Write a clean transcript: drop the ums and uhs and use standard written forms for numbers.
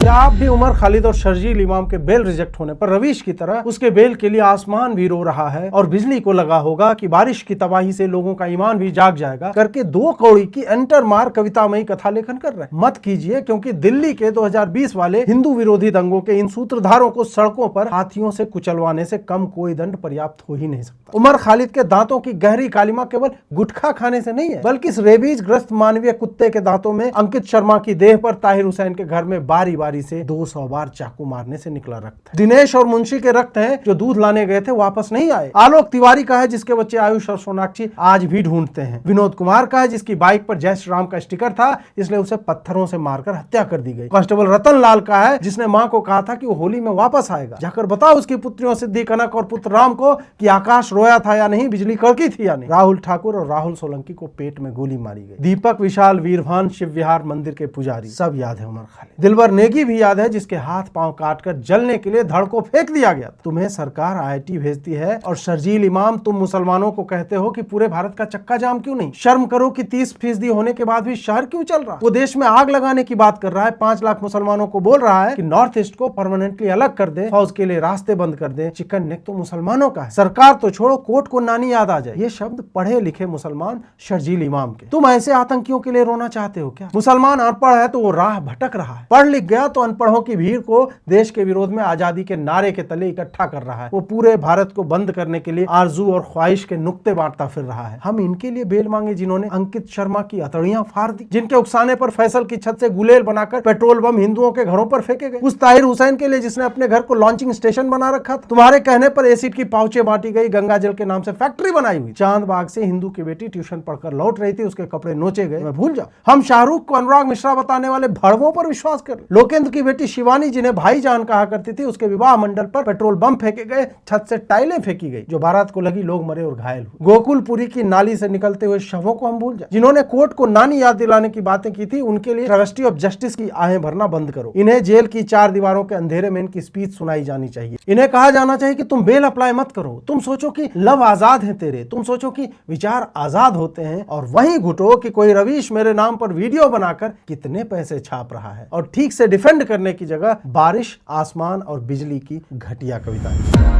क्या आप भी उमर खालिद और शर्जील इमाम के बेल रिजेक्ट होने पर रवीश की तरह उसके बेल के लिए आसमान भी रो रहा है और बिजली को लगा होगा कि बारिश की तबाही से लोगों का ईमान भी जाग जाएगा करके 2 कौड़ी की एंटर मार कवितामयी कथा लेखन कर रहे हैं? मत कीजिए, क्योंकि दिल्ली के 2020 वाले हिंदू विरोधी दंगों के इन सूत्रधारों को सड़कों पर हाथियों से कुचलवाने से कम कोई दंड पर्याप्त हो ही नहीं सकता। उमर खालिद के दांतों की गहरी कालिमा केवल गुटखा खाने से नहीं है, बल्कि इस रेबीज ग्रस्त मानवीय कुत्ते के दांतों में अंकित शर्मा की देह पर ताहिर हुसैन के घर में बारी बारी से 200 बार चाकू मारने से निकला रक्त है। दिनेश और मुंशी के रक्त हैं जो दूध लाने गए थे, वापस नहीं आए। आलोक तिवारी का है जिसके बच्चे आयुष और सोनाक्षी आज भी ढूंढते हैं। विनोद कुमार का है जिसकी बाइक पर जय श्री राम का स्टिकर था, इसलिए उसे पत्थरों से मारकर हत्या कर दी गई। कांस्टेबल रतन लाल का है जिसने मां को कहा था कि वो होली में वापस आएगा। जाकर बताओ उसकी पुत्रियों सिद्धि कनक और पुत्र राम को कि आकाश रोया था या नहीं, बिजली कड़की थी या नहीं। राहुल ठाकुर और राहुल सोलंकी को पेट में गोली मारी गई। दीपक विशाल, वीरभान शिव विहार मंदिर के पुजारी, सब याद है उमर खालिद। दिलवर नेगी भी याद है जिसके हाथ पांव काटकर जलने के लिए धड़ को फेंक दिया गया। तुम्हें सरकार IIT भेजती है और शर्जील इमाम तुम मुसलमानों को कहते हो कि पूरे भारत का चक्का जाम क्यों नहीं? शर्म करो कि 30% होने के बाद भी शहर क्यों चल रहा? वो देश में आग लगाने की बात कर रहा है, 5 लाख मुसलमानों को बोल रहा है कि नॉर्थ ईस्ट को परमानेंटली अलग कर दे, फौज के लिए रास्ते बंद कर दे। चिकन नेक तो मुसलमानों का है। सरकार तो छोड़ो, कोर्ट को नानी याद आ जाए। ये शब्द पढ़े लिखे मुसलमान शर्जील इमाम के। तुम ऐसे आतंकियों के लिए रोना चाहते हो क्या? मुसलमान अनपढ़ है तो वो राह भटक रहा है, पढ़ लिख गया तो अनपढ़ों की भीड़ को देश के विरोध में आजादी के नारे के तले इकट्ठा कर रहा है। वो पूरे भारत को बंद करने के लिए आरजू और ख्वाहिश के नुक्ते बांटता फिर रहा है। हम इनके लिए बेल मांगे जिन्होंने अंकित शर्मा की अतड़ियां फाड़ दी, जिनके उकसाने पर फैसल की छत से गुलेल बनाकर पेट्रोल बम हिंदुओं के घरों पर फेंके गए, उस ताहिर हुसैन के लिए जिसने अपने घर को लॉन्चिंग स्टेशन बना रखा था। तुम्हारे कहने पर एसिड की पाउचें बांटी गई, गंगा जल के नाम से फैक्ट्री बनाई हुई। चांदबाग से हिंदू की बेटी ट्यूशन पढ़कर लौट रही थी, उसके कपड़े नोचे गए, मैं भूल जाओ। हम शाहरुख को अनुराग मिश्रा बताने वाले भड़वों पर विश्वास कर। लोकेंद्र की बेटी शिवानी जिन्हें भाईजान कहा करती थी, उसके विवाह मंडल पर पेट्रोल बम फेंके गए, छत से टाइलें फेंकी गई, जो बारात को लगी, लोग मरे और घायल हुए। गोकुलपुरी की नाली से निकलते हुए शवों को हम भूल जाए। जिन्होंने कोर्ट को नानी याद दिलाने की बातें की थी, उनके लिए ट्रस्टी ऑफ जस्टिस की आहें भरना बंद करो। इन्हें जेल की 4 दीवारों के अंधेरे में इनकी स्पीच सुनाई जानी चाहिए। इन्हें कहा जाना चाहिए कि तुम बेल अप्लाई मत करो, तुम सोचो कि लव आजाद है तेरे, तुम सोचो कि विचार आजाद होते हैं, और वहीं घुटो कि कोई रवीश मेरे नाम पर वीडियो बनाकर कितने पैसे छाप रहा है, और ठीक से डिफेंड करने की जगह बारिश, आसमान और बिजली की घटिया कविताएं।